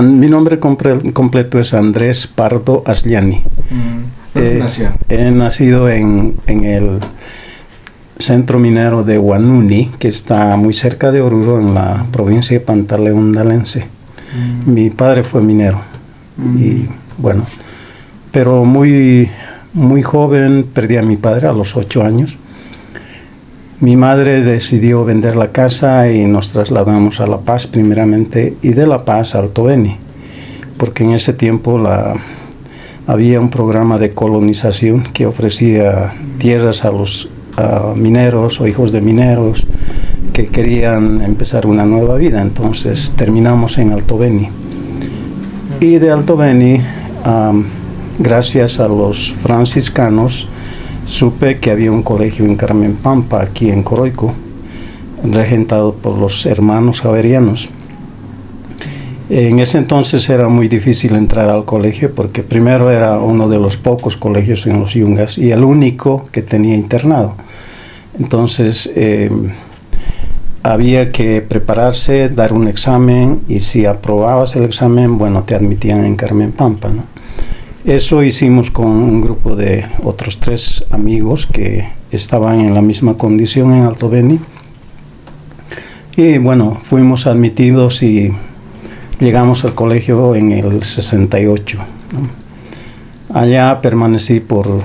Mi nombre completo es Andrés Pardo Asllani. ¿Dónde nació? He nacido en el centro minero de Huanuni, que está muy cerca de Oruro, en la provincia de Pantaleondalense. Mi padre fue minero. Y bueno, pero muy joven perdí a mi padre a los 8 años. Mi madre decidió vender la casa y nos trasladamos a La Paz primeramente, y de La Paz a Alto Beni, porque en ese tiempo había un programa de colonización que ofrecía tierras a los mineros o hijos de mineros que querían empezar una nueva vida. Entonces terminamos en Alto Beni. Y de Alto Beni, gracias a los franciscanos, supe que había un colegio en Carmenpampa, aquí en Coroico, regentado por los hermanos javerianos. En ese entonces era muy difícil entrar al colegio porque primero era uno de los pocos colegios en los Yungas y el único que tenía internado. Entonces había que prepararse, dar un examen, y si aprobabas el examen, bueno, te admitían en Carmenpampa, ¿no? Eso hicimos con un grupo de otros 3 amigos que estaban en la misma condición en Alto Beni. Y bueno, fuimos admitidos y llegamos al colegio en el 68, ¿no? Allá permanecí por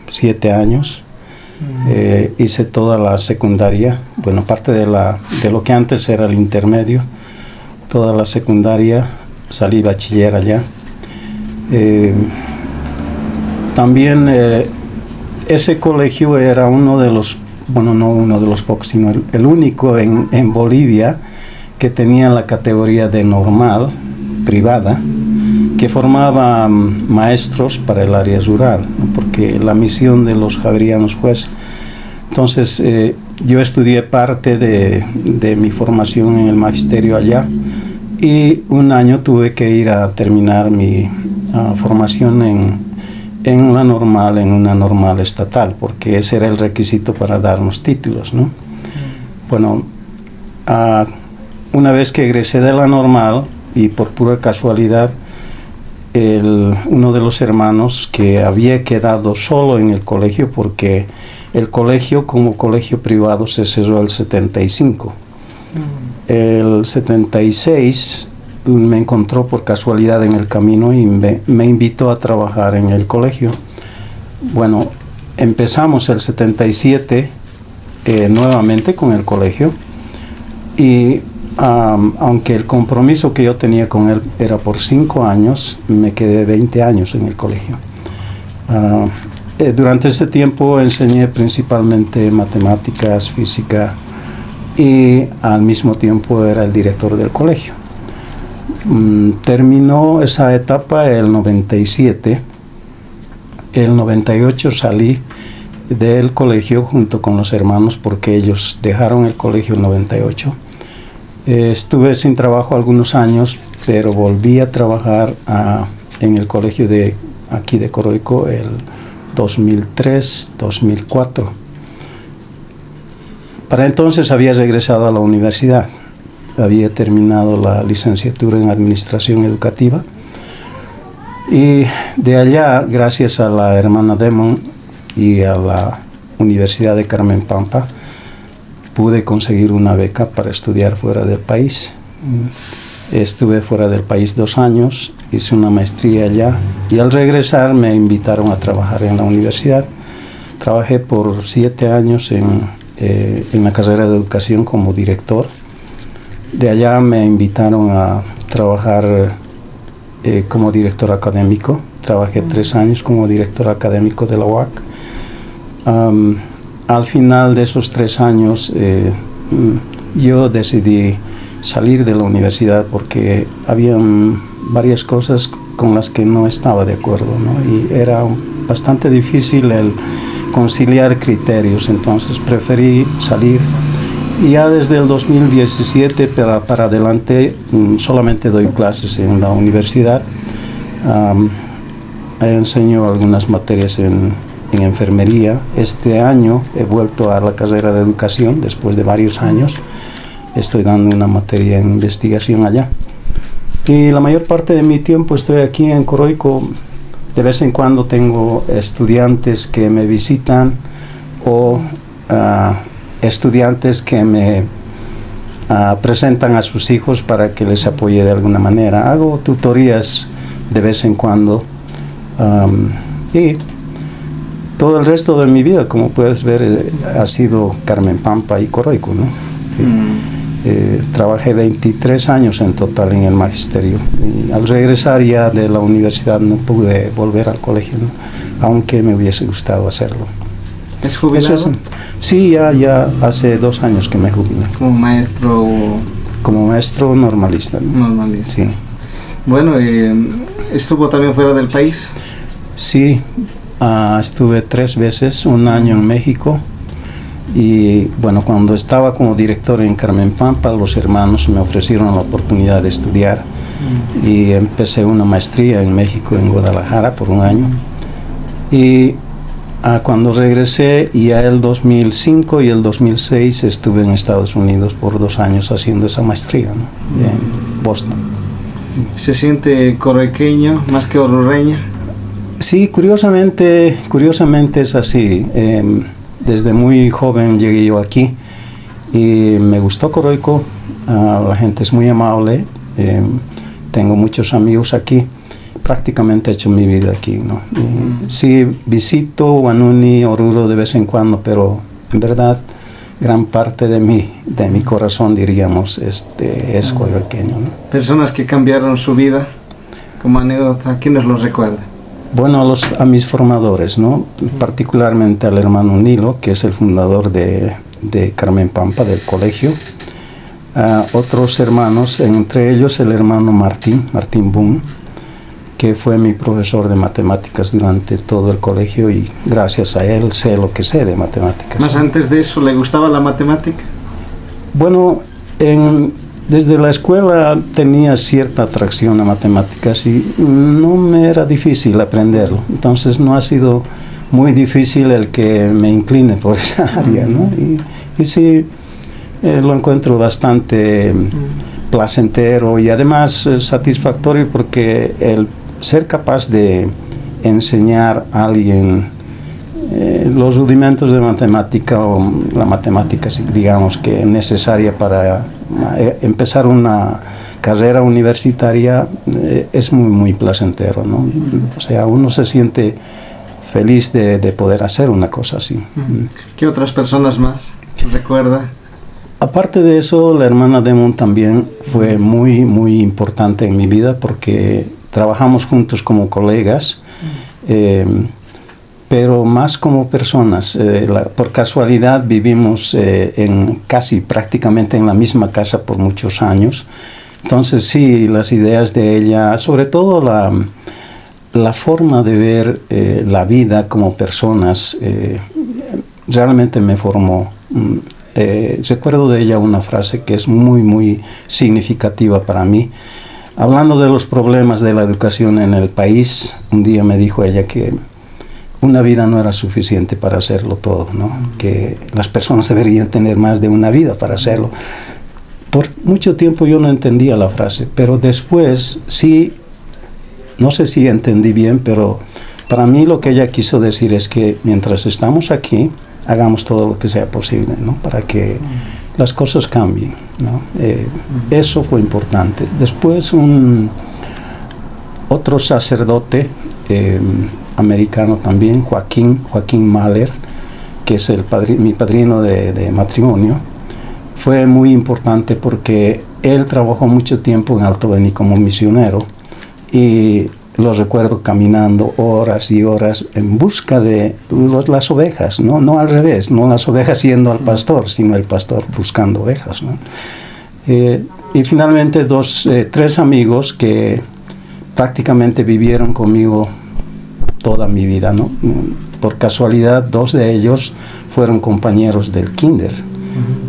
7 años. Hice toda la secundaria, bueno, parte de lo que antes era el intermedio, toda la secundaria, salí bachiller allá. También ese colegio era uno de los, bueno, no uno de los pocos, sino el único en Bolivia que tenía la categoría de normal, privada, que formaba maestros para el área rural, ¿no? Porque la misión de los javerianos fue esa. Entonces yo estudié parte de mi formación en el magisterio allá, y un año tuve que ir a terminar mi formación en una normal estatal, porque ese era el requisito para darnos títulos, ¿no? Bueno, una vez que egresé de la normal, y por pura casualidad, uno de los hermanos que había quedado solo en el colegio, porque el colegio como colegio privado se cerró el 75. El 76 me encontró por casualidad en el camino y me invitó a trabajar en el colegio. Bueno, empezamos el 77 nuevamente con el colegio, y aunque el compromiso que yo tenía con él era por 5 años, me quedé 20 años en el colegio. Durante ese tiempo enseñé principalmente matemáticas, física, y al mismo tiempo era el director del colegio. Terminó esa etapa el 97. El 98 salí del colegio junto con los hermanos, porque ellos dejaron el colegio el 98. Estuve sin trabajo algunos años, pero volví a trabajar en el colegio de aquí de Coroico el 2003-2004. Para entonces había regresado a la universidad. Había terminado la licenciatura en Administración Educativa, y de allá, gracias a la hermana Demon y a la Universidad de Carmenpampa, pude conseguir una beca para estudiar fuera del país. Estuve fuera del país 2 años, hice una maestría allá, y al regresar me invitaron a trabajar en la universidad. Trabajé por 7 años en la carrera de educación como director. De allá me invitaron a trabajar como director académico. Trabajé 3 años como director académico de la UAC. Al final de esos 3 años, yo decidí salir de la universidad porque había varias cosas con las que no estaba de acuerdo, ¿no? Y era bastante difícil el conciliar criterios. Entonces preferí salir. Y ya desde el 2017 para adelante solamente doy clases en la universidad. Enseño algunas materias en enfermería. Este año he vuelto a la carrera de educación después de varios años. Estoy dando una materia en investigación allá. Y la mayor parte de mi tiempo estoy aquí en Coroico. De vez en cuando tengo estudiantes que me visitan o estudiantes que me presentan a sus hijos para que les apoye de alguna manera. Hago tutorías de vez en cuando. Y todo el resto de mi vida, como puedes ver, ha sido Carmenpampa y Coroico, ¿no? Trabajé 23 años en total en el magisterio. Y al regresar ya de la universidad no pude volver al colegio, ¿no? Aunque me hubiese gustado hacerlo. ¿Es jubilado? Sí, ya hace 2 años que me jubilé. ¿Como maestro? Como maestro normalista, ¿no? Normalista. Sí. Bueno, ¿estuvo también fuera del país? Sí, estuve 3 veces, 1 año en México. Y bueno, cuando estaba como director en Carmenpampa, los hermanos me ofrecieron la oportunidad de estudiar y empecé una maestría en México, en Guadalajara, por 1 año. Y cuando regresé, ya el 2005 y el 2006 estuve en Estados Unidos por 2 años haciendo esa maestría, ¿no? En Boston. ¿Se siente coroiqueño más que orroreño? Sí, curiosamente es así. Desde muy joven llegué yo aquí y me gustó Coroico. La gente es muy amable. Tengo muchos amigos aquí. Prácticamente he hecho mi vida aquí, ¿no? Sí, visito Huanuni, Oruro de vez en cuando, pero en verdad gran parte de mi corazón, diríamos, es coroiqueño, ¿no? Personas que cambiaron su vida, como anécdota, ¿quiénes los recuerdan? Bueno, a mis formadores, ¿no? Particularmente al hermano Nilo, que es el fundador de Carmenpampa, del colegio. Otros hermanos, entre ellos el hermano Martín Boom, que fue mi profesor de matemáticas durante todo el colegio, y gracias a él sé lo que sé de matemáticas. ¿Más antes de eso le gustaba la matemática? Bueno, desde la escuela tenía cierta atracción a matemáticas y no me era difícil aprenderlo. Entonces no ha sido muy difícil el que me incline por esa área, ¿no? Y sí, lo encuentro bastante placentero y además satisfactorio, porque el ser capaz de enseñar a alguien los rudimentos de matemática, o la matemática, digamos, que es necesaria para empezar una carrera universitaria, es muy, muy placentero, ¿no? O sea, uno se siente feliz de poder hacer una cosa así. ¿Qué otras personas más recuerda? Aparte de eso, la hermana Demon también fue muy, muy importante en mi vida, porque trabajamos juntos como colegas, pero más como personas. Por casualidad vivimos prácticamente en la misma casa por muchos años. Entonces sí, las ideas de ella, sobre todo la forma de ver la vida como personas, realmente me formó. Recuerdo de ella una frase que es muy, muy significativa para mí. Hablando de los problemas de la educación en el país, un día me dijo ella que una vida no era suficiente para hacerlo todo, ¿no? Que las personas deberían tener más de una vida para hacerlo. Por mucho tiempo yo no entendía la frase, pero después sí, no sé si entendí bien, pero para mí lo que ella quiso decir es que mientras estamos aquí, hagamos todo lo que sea posible, ¿no? Para que las cosas cambien, ¿no? Eso fue importante. Después otro sacerdote americano también, Joaquín Mahler, que es mi padrino de matrimonio, fue muy importante porque él trabajó mucho tiempo en Alto Beni como misionero, y lo recuerdo caminando horas y horas en busca de las ovejas, no al revés, no las ovejas yendo al pastor, sino el pastor buscando ovejas, ¿no? Y finalmente 3 amigos que prácticamente vivieron conmigo toda mi vida, ¿no? Por casualidad, 2 de ellos fueron compañeros del kinder,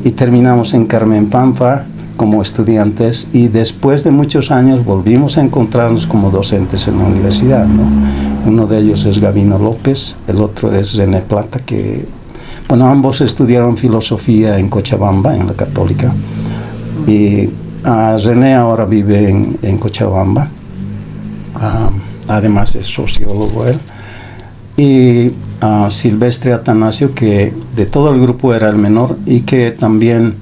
y terminamos en Carmenpampa como estudiantes, y después de muchos años volvimos a encontrarnos como docentes en la universidad, ¿no? Uno de ellos es Gabino López, el otro es René Plata, que, bueno, ambos estudiaron filosofía en Cochabamba, en la Católica, y René ahora vive en Cochabamba, además es sociólogo él, y Silvestre Atanasio, que de todo el grupo era el menor y que también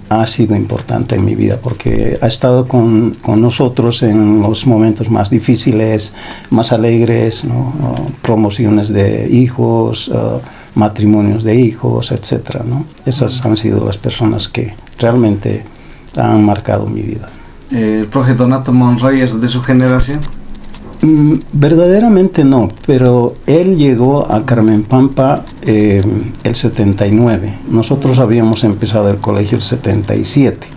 ha sido importante en mi vida porque ha estado con nosotros en los momentos más difíciles, más alegres, ¿no? Promociones de hijos, matrimonios de hijos, etcétera, ¿no? Esas han sido las personas que realmente han marcado mi vida. ¿El profe Donato Monroy es de su generación? Verdaderamente no, pero él llegó a Carmenpampa el 79. Nosotros habíamos empezado el colegio el 77.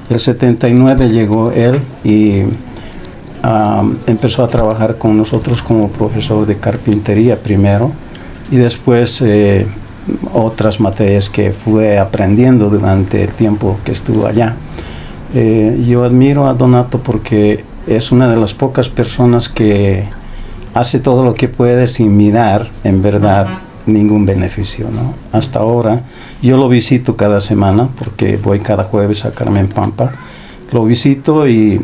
El 79 llegó él y empezó a trabajar con nosotros como profesor de carpintería primero y después otras materias que fue aprendiendo durante el tiempo que estuvo allá. Yo admiro a Donato porque es una de las pocas personas que hace todo lo que puede sin mirar, en verdad, ningún beneficio, ¿no? Hasta ahora, yo lo visito cada semana, porque voy cada jueves a Carmenpampa. Lo visito y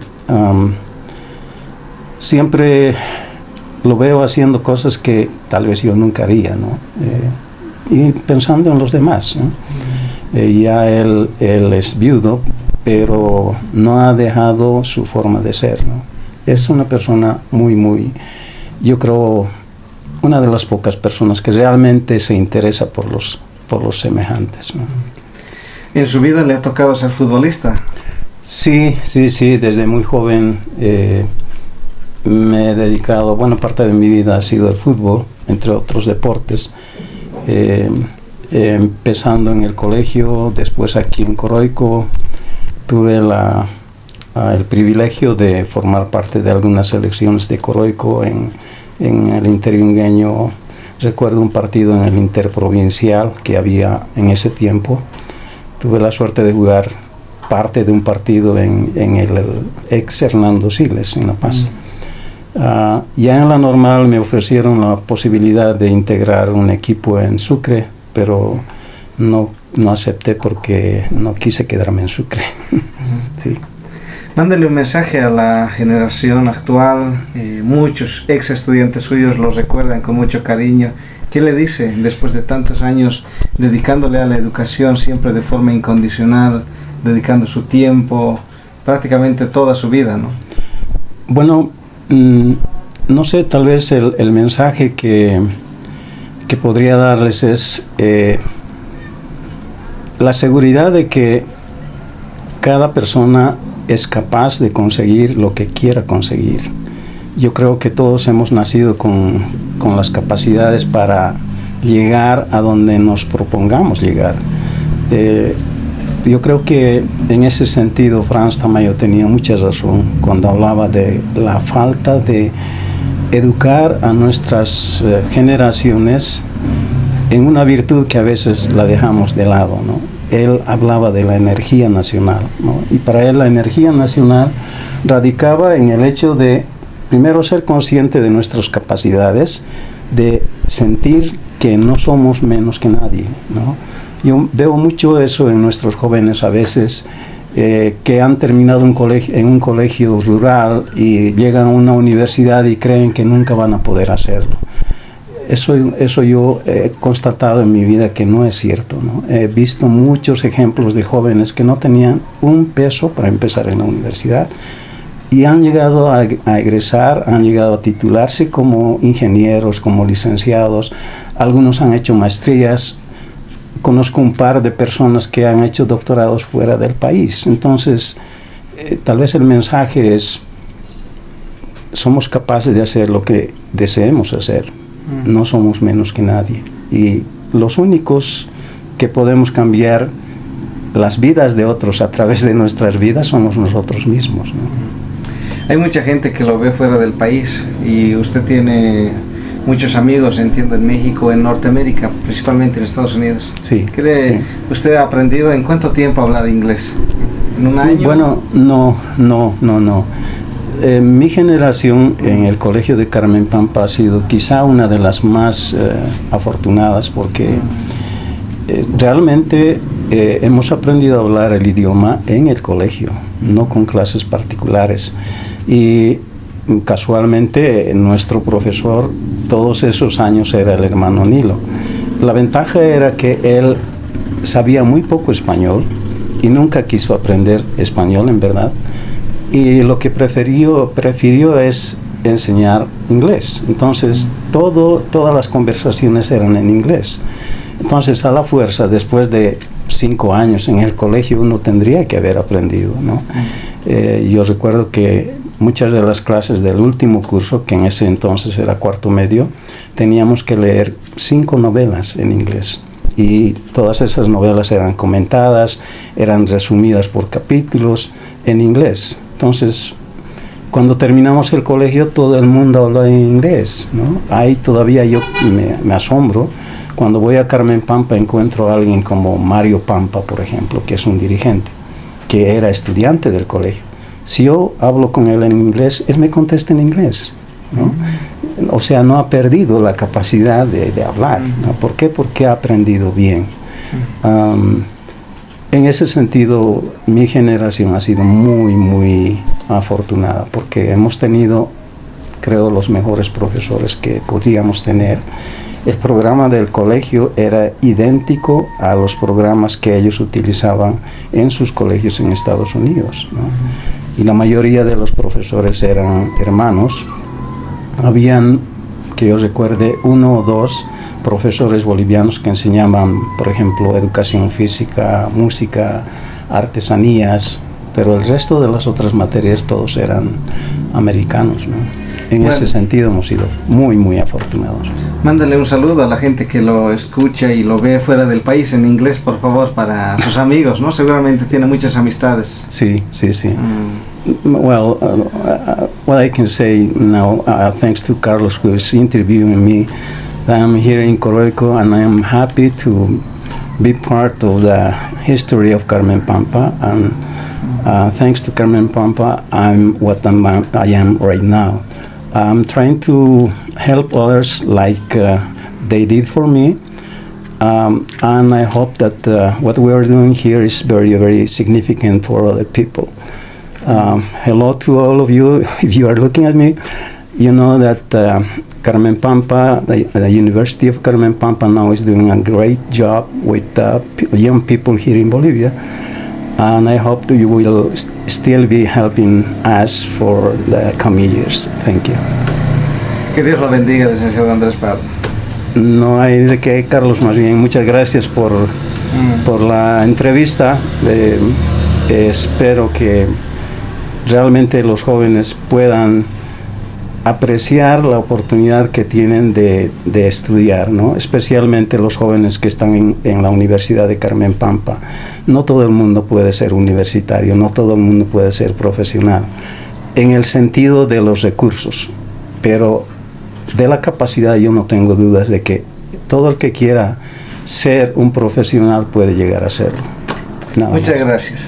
siempre lo veo haciendo cosas que tal vez yo nunca haría, ¿no? Y pensando en los demás, ¿no? Ya él es viudo, pero no ha dejado su forma de ser, ¿no? Es una persona muy, yo creo, una de las pocas personas que realmente se interesa por los semejantes, ¿no? ¿En su vida le ha tocado ser futbolista? Sí, desde muy joven me he dedicado, buena parte de mi vida ha sido el fútbol, entre otros deportes, empezando en el colegio, después aquí en Coroico. Tuve el privilegio de formar parte de algunas selecciones de Coroico en el interingueño. Recuerdo un partido en el interprovincial que había en ese tiempo. Tuve la suerte de jugar parte de un partido en el ex Hernando Siles, en La Paz. Ya en la normal me ofrecieron la posibilidad de integrar un equipo en Sucre, pero no acepté porque no quise quedarme en Sucre. Sí. Mándale un mensaje a la generación actual. Muchos ex estudiantes suyos los recuerdan con mucho cariño. ¿Qué le dice después de tantos años dedicándole a la educación siempre de forma incondicional, dedicando su tiempo, prácticamente toda su vida, ¿no? Bueno, no sé, tal vez el mensaje que podría darles es la seguridad de que cada persona es capaz de conseguir lo que quiera conseguir. Yo creo que todos hemos nacido con las capacidades para llegar a donde nos propongamos llegar. Yo creo que en ese sentido Franz Tamayo tenía mucha razón cuando hablaba de la falta de educar a nuestras generaciones en una virtud que a veces la dejamos de lado, ¿no? Él hablaba de la energía nacional, ¿no? Y para él la energía nacional radicaba en el hecho de, primero, ser consciente de nuestras capacidades, de sentir que no somos menos que nadie, ¿no? Yo veo mucho eso en nuestros jóvenes a veces, que han terminado en un colegio rural y llegan a una universidad y creen que nunca van a poder hacerlo. Eso yo he constatado en mi vida que no es cierto, ¿no? He visto muchos ejemplos de jóvenes que no tenían un peso para empezar en la universidad y han llegado a egresar, han llegado a titularse como ingenieros, como licenciados. Algunos han hecho maestrías. Conozco un par de personas que han hecho doctorados fuera del país. Entonces, tal vez el mensaje es: somos capaces de hacer lo que deseemos hacer. No somos menos que nadie. Y los únicos que podemos cambiar las vidas de otros a través de nuestras vidas somos nosotros mismos, ¿no? Hay mucha gente que lo ve fuera del país y usted tiene muchos amigos, entiendo, en México, en Norteamérica, principalmente en Estados Unidos. Sí. ¿Cree usted ha aprendido en cuánto tiempo hablar inglés? ¿En un año? Bueno, no. Mi generación en el colegio de Carmenpampa ha sido quizá una de las más afortunadas porque realmente hemos aprendido a hablar el idioma en el colegio. no con clases particulares. Y casualmente nuestro profesor todos esos años era el hermano Nilo. La ventaja era que él sabía muy poco español y nunca quiso aprender español en verdad, y lo que prefirió es enseñar inglés. Entonces todas las conversaciones eran en inglés. Entonces, a la fuerza, después de 5 años en el colegio, uno tendría que haber aprendido, ¿no? Yo recuerdo que muchas de las clases del último curso, que en ese entonces era cuarto medio, teníamos que leer 5 novelas en inglés. Y todas esas novelas eran comentadas, eran resumidas por capítulos en inglés. Entonces, cuando terminamos el colegio, todo el mundo habla en inglés, ¿no? Ahí todavía yo me asombro. Cuando voy a Carmen Pampa encuentro a alguien como Mario Pampa, por ejemplo, que es un dirigente, que era estudiante del colegio. Si yo hablo con él en inglés, él me contesta en inglés, ¿no? O sea, no ha perdido la capacidad de hablar, ¿no? ¿Por qué? Porque ha aprendido bien. En ese sentido, mi generación ha sido muy, muy afortunada, porque hemos tenido, creo, los mejores profesores que podríamos tener. El programa del colegio era idéntico a los programas que ellos utilizaban en sus colegios en Estados Unidos, ¿no? Y la mayoría de los profesores eran hermanos. Habían, que yo recuerde, 1 o 2 profesores bolivianos que enseñaban, por ejemplo, educación física, música, artesanías, pero el resto de las otras materias todos eran americanos, ¿no? En ese sentido hemos sido muy, muy afortunados. Mándale un saludo a la gente que lo escucha y lo ve fuera del país en inglés, por favor, para sus amigos, ¿no? Seguramente tiene muchas amistades. Sí. Well, what I can say now, thanks to Carlos, who is interviewing me, I'm here in Coroico, and I am happy to be part of the history of Carmen Pampa, and thanks to Carmen Pampa, I'm what I am right now. I'm trying to help others like they did for me, and I hope that what we are doing here is very, very significant for other people. Hello to all of you. If you are looking at me, you know that Carmen Pampa, the University of Carmen Pampa now is doing a great job with young people here in Bolivia. And I hope that you will still be helping us for the coming years. Thank you. Que Dios lo bendiga, licenciado Andrés Pablo. No hay de qué, Carlos, más bien. Muchas gracias por la entrevista. Espero que realmente los jóvenes puedan apreciar la oportunidad que tienen de estudiar, ¿no? Especialmente los jóvenes que están en la Universidad de Carmen Pampa. No todo el mundo puede ser universitario, no todo el mundo puede ser profesional, en el sentido de los recursos, pero de la capacidad yo no tengo dudas de que todo el que quiera ser un profesional puede llegar a serlo. Muchas gracias.